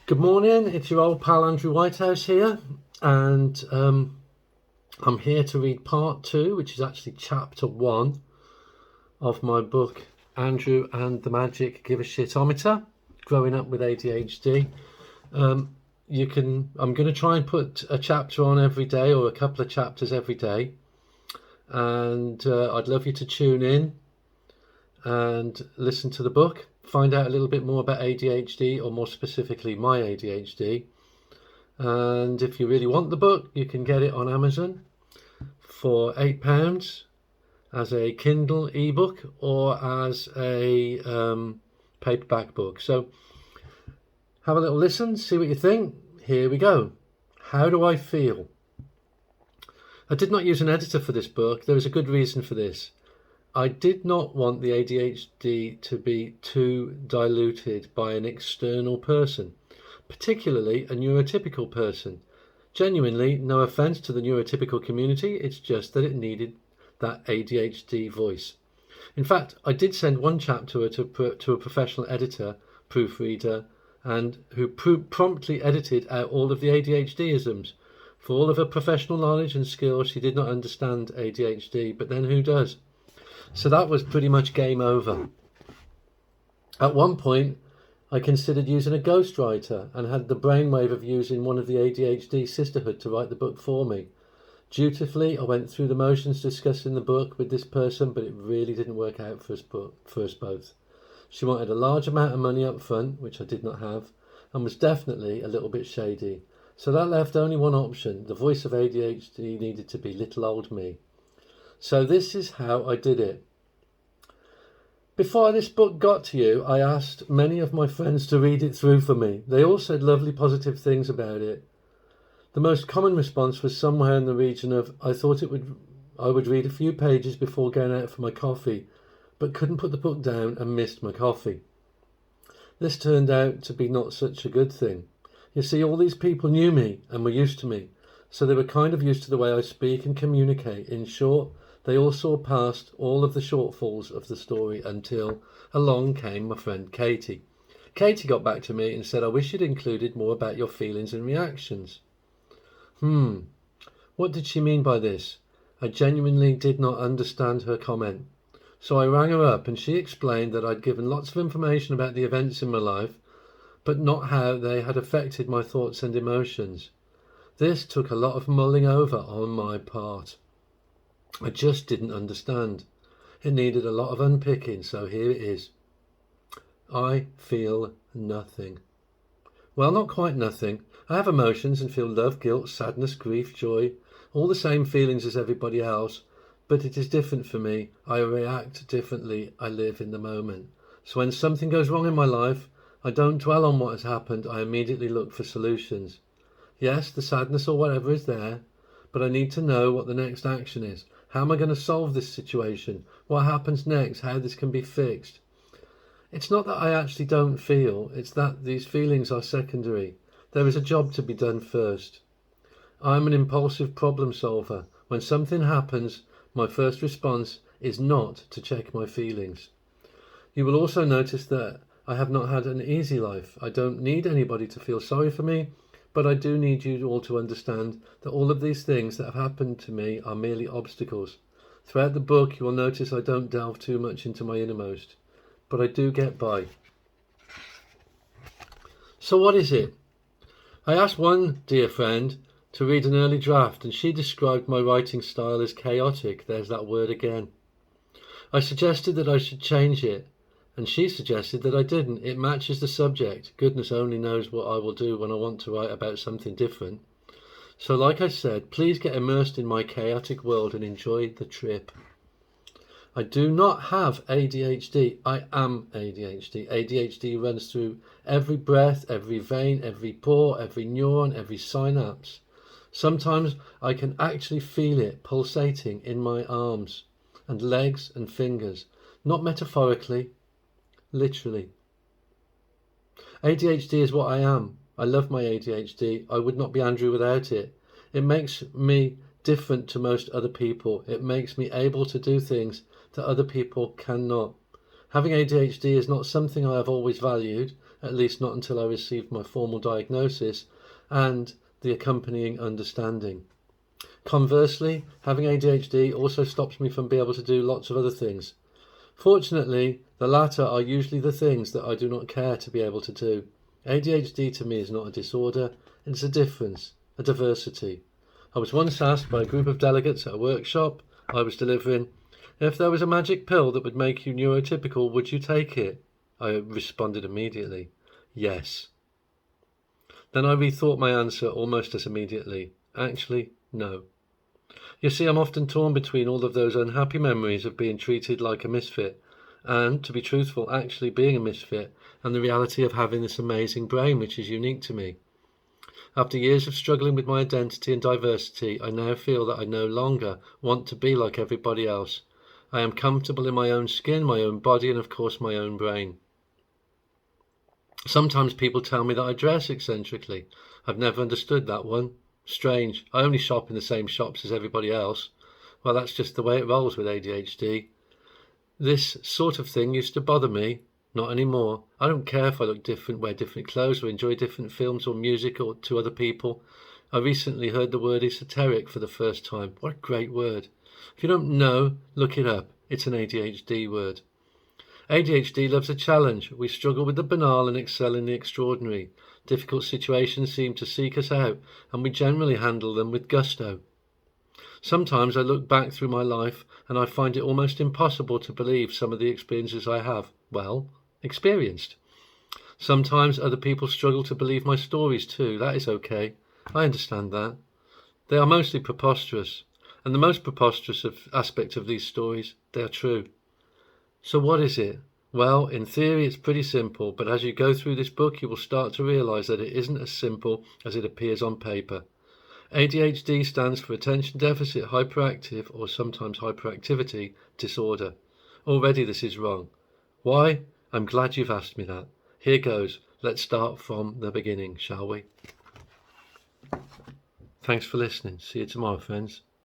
Good morning, it's your old pal Andrew Whitehouse here, and I'm here to read part two, which is actually chapter one of my book, Andrew and the Magic Giveashitometer, Growing Up with ADHD. I'm going to try and put a chapter on every day or a couple of chapters every day, and I'd love you to tune in and listen to the book, find out a little bit more about ADHD, or more specifically my ADHD. And if you really want the book, you can get it on Amazon for £8 as a Kindle ebook or as a paperback book. So have a little listen, see what you think. Here we go. How do I feel? I did not use an editor for this book. There was a good reason for this. I did not want the ADHD to be too diluted by an external person, particularly a neurotypical person. Genuinely, no offence to the neurotypical community, it's just that it needed that ADHD voice. In fact, I did send one chapter to a professional editor, proofreader, and who promptly edited out all of the ADHD-isms. For all of her professional knowledge and skill, she did not understand ADHD, but then who does? So that was pretty much game over. At one point, I considered using a ghostwriter and had the brainwave of using one of the ADHD sisterhood to write the book for me. Dutifully, I went through the motions discussing the book with this person, but it really didn't work out for us both. She wanted a large amount of money up front, which I did not have, and was definitely a little bit shady. So that left only one option. The voice of ADHD needed to be little old me. So this is how I did it. Before this book got to you, I asked many of my friends to read it through for me. They all said lovely positive things about it. The most common response was somewhere in the region of, I would read a few pages before going out for my coffee, but couldn't put the book down and missed my coffee. This turned out to be not such a good thing. You see, all these people knew me and were used to me, so they were kind of used to the way I speak and communicate. In short, they all saw past all of the shortfalls of the story until along came my friend Katie. Katie got back to me and said, I wish you'd included more about your feelings and reactions. What did she mean by this? I genuinely did not understand her comment. So I rang her up and she explained that I'd given lots of information about the events in my life, but not how they had affected my thoughts and emotions. This took a lot of mulling over on my part. I just didn't understand. It needed a lot of unpicking, so here it is. I feel nothing. Well, not quite nothing. I have emotions and feel love, guilt, sadness, grief, joy, all the same feelings as everybody else, but it is different for me. I react differently. I live in the moment. So when something goes wrong in my life, I don't dwell on what has happened. I immediately look for solutions. Yes, the sadness or whatever is there, but I need to know what the next action is. How am I going to solve this situation? What happens next? How this can be fixed? It's not that I actually don't feel, it's that these feelings are secondary. There is a job to be done first. I'm an impulsive problem solver. When something happens, my first response is not to check my feelings. You will also notice that I have not had an easy life. I don't need anybody to feel sorry for me, but I do need you all to understand that all of these things that have happened to me are merely obstacles. Throughout the book, you will notice I don't delve too much into my innermost, but I do get by. So what is it? I asked one dear friend to read an early draft, and she described my writing style as chaotic. There's that word again. I suggested that I should change it, and she suggested that I didn't. It matches the subject. Goodness only knows what I will do when I want to write about something different. So like I said, please get immersed in my chaotic world and enjoy the trip. I do not have ADHD. I am ADHD. ADHD runs through every breath, every vein, every pore, every neuron, every synapse. Sometimes I can actually feel it pulsating in my arms and legs and fingers. Not metaphorically, literally. ADHD is what I am. I love my ADHD. I would not be Andrew without it. It makes me different to most other people. It makes me able to do things that other people cannot. Having ADHD is not something I have always valued, at least not until I received my formal diagnosis and the accompanying understanding. Conversely, having ADHD also stops me from being able to do lots of other things. Fortunately, the latter are usually the things that I do not care to be able to do. ADHD to me is not a disorder, it's a difference, a diversity. I was once asked by a group of delegates at a workshop I was delivering, if there was a magic pill that would make you neurotypical, would you take it? I responded immediately, yes. Then I rethought my answer almost as immediately. Actually, no. You see, I'm often torn between all of those unhappy memories of being treated like a misfit and, to be truthful, actually being a misfit, and the reality of having this amazing brain which is unique to me. After years of struggling with my identity and diversity, I now feel that I no longer want to be like everybody else. I am comfortable in my own skin, my own body, and of course my own brain. Sometimes people tell me that I dress eccentrically. I've never understood that one. Strange. I only shop in the same shops as everybody else. Well, that's just the way it rolls with ADHD. This sort of thing used to bother me. Not anymore. I don't care if I look different, wear different clothes, or enjoy different films or music or to other people. I recently heard the word esoteric for the first time. What a great word. If you don't know, look it up. It's an ADHD word. ADHD loves a challenge. We struggle with the banal and excel in the extraordinary. Difficult situations seem to seek us out, and we generally handle them with gusto. Sometimes I look back through my life and I find it almost impossible to believe some of the experiences I have, well, experienced. Sometimes other people struggle to believe my stories too. That is okay. I understand that. They are mostly preposterous, and the most preposterous aspect of these stories, they are true. So what is it? Well, in theory it's pretty simple, but as you go through this book you will start to realise that it isn't as simple as it appears on paper. ADHD stands for Attention Deficit Hyperactive, or sometimes Hyperactivity, Disorder. Already this is wrong. Why? I'm glad you've asked me that. Here goes. Let's start from the beginning, shall we? Thanks for listening. See you tomorrow, friends.